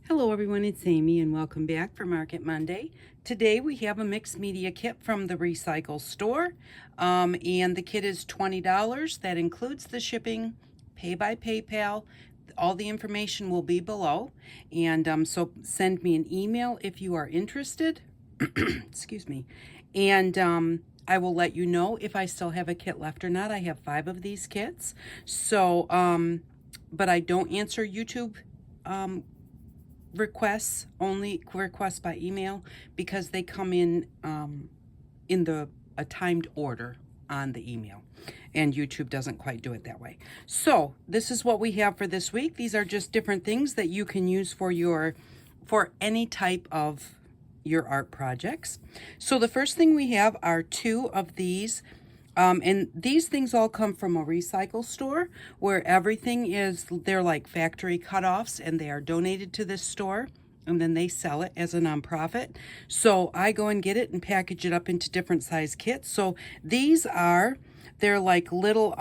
Hello everyone, it's Amy and welcome back for Market Monday. Today we have a mixed media kit from the Recycle store and the kit is $20. That includes the shipping, pay by PayPal. All the information will be below, and so send me an email if you are interested. Excuse me. And I will let you know if I still have a kit left or not. I have 5 of these kits. So, but I don't answer YouTube requests, only requests by email, because they come in a timed order on the email, and YouTube doesn't quite do it that way. So this is what we have for this week. These are just different things that you can use for any type of your art projects. So the first thing we have are 2 of these. And these things all come from a recycle store where they're like factory cutoffs and they are donated to this store and then they sell it as a nonprofit. So I go and get it and package it up into different size kits. So they're like little,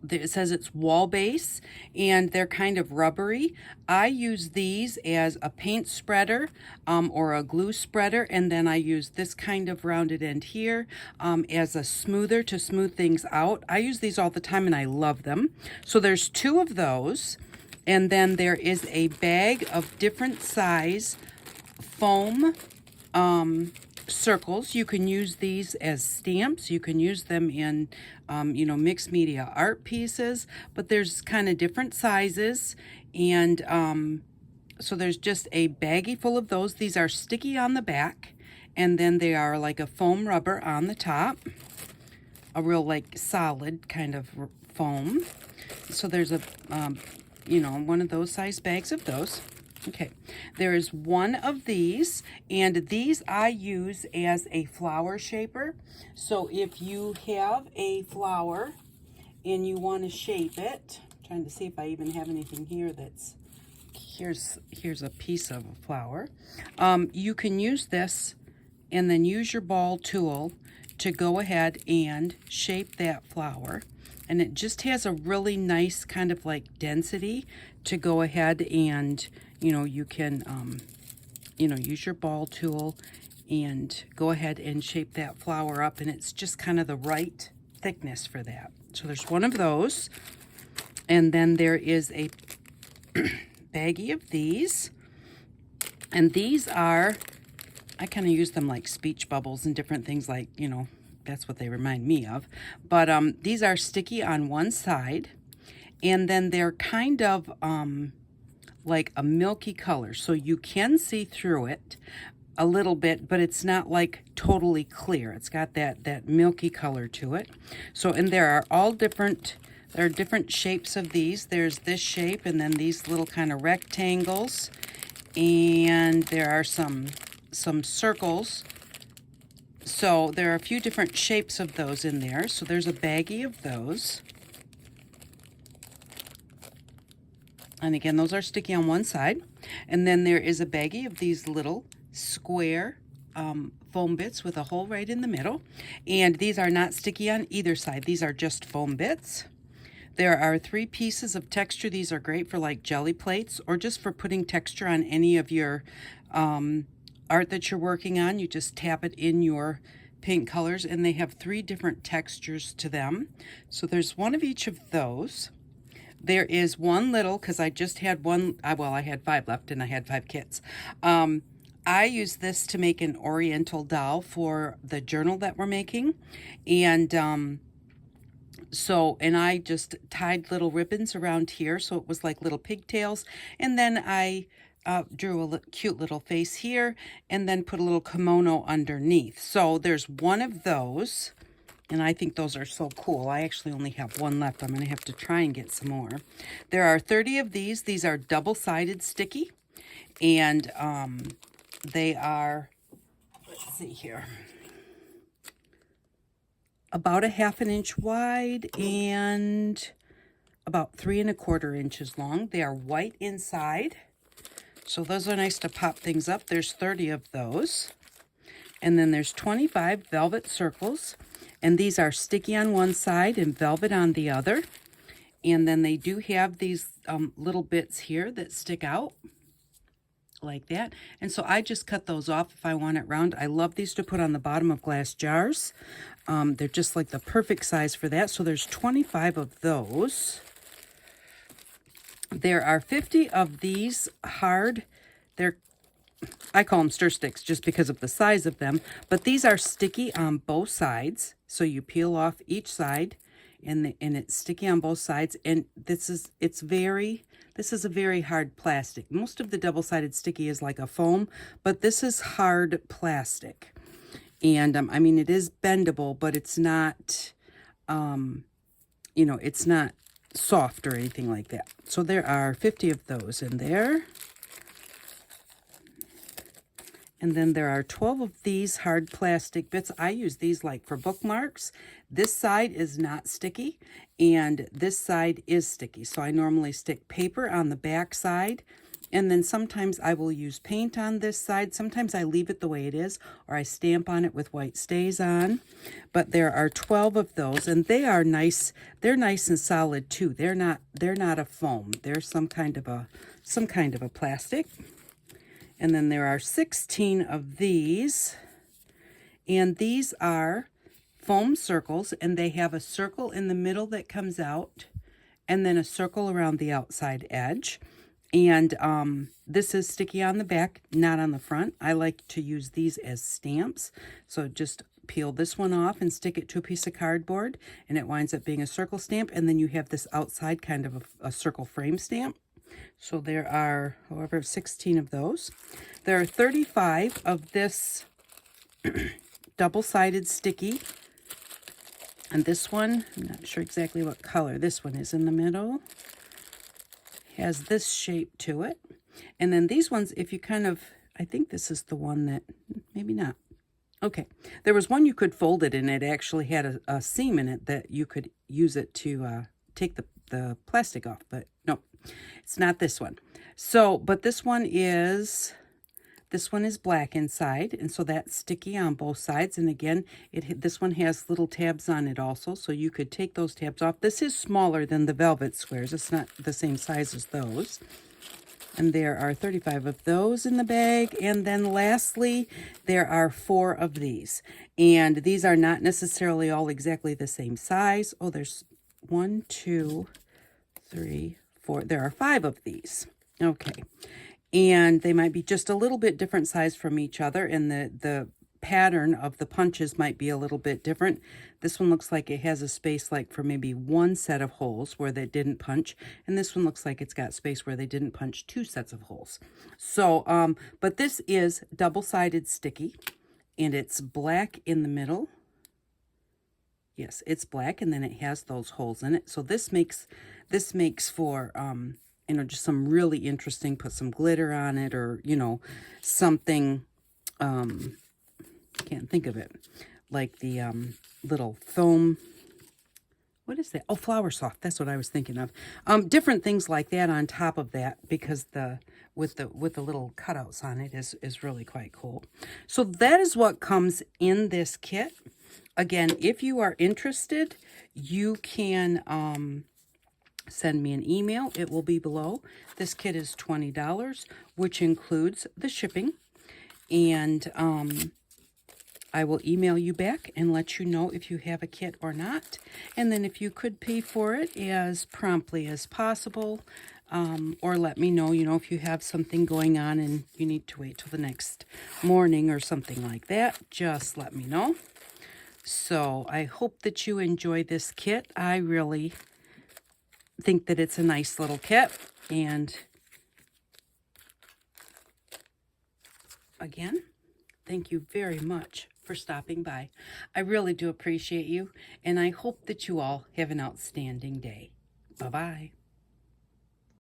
it says it's wall base and they're kind of rubbery. I use these as a paint spreader or a glue spreader, and then I use this kind of rounded end here as a smoother to smooth things out. I use these all the time and I love them. So there's 2 of those, and then there is a bag of different size foam circles. You can use these as stamps. You can use them in mixed media art pieces, but there's kind of different sizes, and so there's just a baggie full of those. These are sticky on the back, and then they are like a foam rubber on the top, a real like solid kind of foam. So there's a one of those size bags of those. Okay, there is 1 of these, and these I use as a flower shaper. So if you have a flower and you want to shape it, I'm trying to see if I even have anything here here's a piece of a flower. You can use this and then use your ball tool to go ahead and shape that flower. And it just has a really nice kind of like density to go ahead and you can, use your ball tool and go ahead and shape that flower up, and it's just kind of the right thickness for that. So there's 1 of those, and then there is a baggie of these, and these are, I kind of use them like speech bubbles and different things like, that's what they remind me of. But these are sticky on one side, and then they're kind of like a milky color, so you can see through it a little bit, but it's not like totally clear. It's got that milky color to it. So, and there are different shapes of these. There's this shape, and then these little kind of rectangles, and there are some circles. So there are a few different shapes of those in there. So there's a baggie of those. And again, those are sticky on one side. And then there is a baggie of these little square foam bits with a hole right in the middle. And these are not sticky on either side. These are just foam bits. There are 3 pieces of texture. These are great for like jelly plates or just for putting texture on any of your art that you're working on. You just tap it in your paint colors, and they have 3 different textures to them. So there's 1 of each of those. There is 1 little, because I just had 1, well, I had 5 left and I had 5 kits. I use this to make an Oriental doll for the journal that we're making. And and I just tied little ribbons around here, so it was like little pigtails. And then I drew a cute little face here and then put a little kimono underneath. So there's 1 of those. And I think those are so cool. I actually only have 1 left. I'm going to have to try and get some more. There are 30 of these. These are double-sided sticky. And they are, let's see here, about a 1/2 inch wide and about 3 1/4 inches long. They are white inside. So those are nice to pop things up. There's 30 of those. And then there's 25 velvet circles. And these are sticky on one side and velvet on the other. And then they do have these little bits here that stick out. like that. And so I just cut those off if I want it round. I love these to put on the bottom of glass jars. They're just like the perfect size for that. So there's 25 of those. There are 50 of these hard, I call them stir sticks just because of the size of them, but these are sticky on both sides. So you peel off each side and it's sticky on both sides. And this is a very hard plastic. Most of the double-sided sticky is like a foam, but this is hard plastic. And I mean, it is bendable, but it's not, you know, it's not soft or anything like that. So there are 50 of those in there. And then there are 12 of these hard plastic bits. I use these like for bookmarks. This side is not sticky and this side is sticky. So I normally stick paper on the back side, and then sometimes I will use paint on this side. Sometimes I leave it the way it is, or I stamp on it with white stays on. But there are 12 of those, and they are nice. They're nice and solid too. They're not a foam. They're some kind of a plastic. And then there are 16 of these, and these are foam circles, and they have a circle in the middle that comes out, and then a circle around the outside edge. And this is sticky on the back, not on the front. I like to use these as stamps. So just peel this one off and stick it to a piece of cardboard, and it winds up being a circle stamp. And then you have this outside kind of a circle frame stamp. So there are, however, 16 of those. There are 35 of this double-sided sticky. And this one, I'm not sure exactly what color this one is in the middle. Has this shape to it. And then these ones, if you kind of, I think this is the one that, maybe not. Okay, there was one you could fold it, and it actually had a seam in it that you could use it to take the plastic off, but no, it's not this one. So, but this one is black inside, and so that's sticky on both sides. And again, this one has little tabs on it also, so you could take those tabs off. This is smaller than the velvet squares. It's not the same size as those. And there are 35 of those in the bag. And then lastly, there are 4 of these. And these are not necessarily all exactly the same size. Oh, there's 1, 2, 3, 4. There are 5 of these. Okay. And they might be just a little bit different size from each other, and the pattern of the punches might be a little bit different. This one looks like it has a space like for maybe 1 set of holes where they didn't punch, and this one looks like it's got space where they didn't punch 2 sets of holes. So, but this is double-sided sticky, and it's black in the middle. Yes, it's black, and then it has those holes in it. So this makes for you know, just some really interesting, put some glitter on it, or, you know, something, can't think of it, like the little foam, what is that? Oh, Flower Soft, that's what I was thinking of. Different things like that on top of that, because with the little cutouts on it is really quite cool. So that is what comes in this kit. Again, if you are interested, you can send me an email. It will be below. This kit is $20, which includes the shipping. And I will email you back and let you know if you have a kit or not. And then if you could pay for it as promptly as possible, or let me know, you know, if you have something going on and you need to wait till the next morning or something like that, just let me know. So I hope that you enjoy this kit. I really think that it's a nice little kit, and again, thank you very much for stopping by. I really do appreciate you, and I hope that you all have an outstanding day. Bye-bye.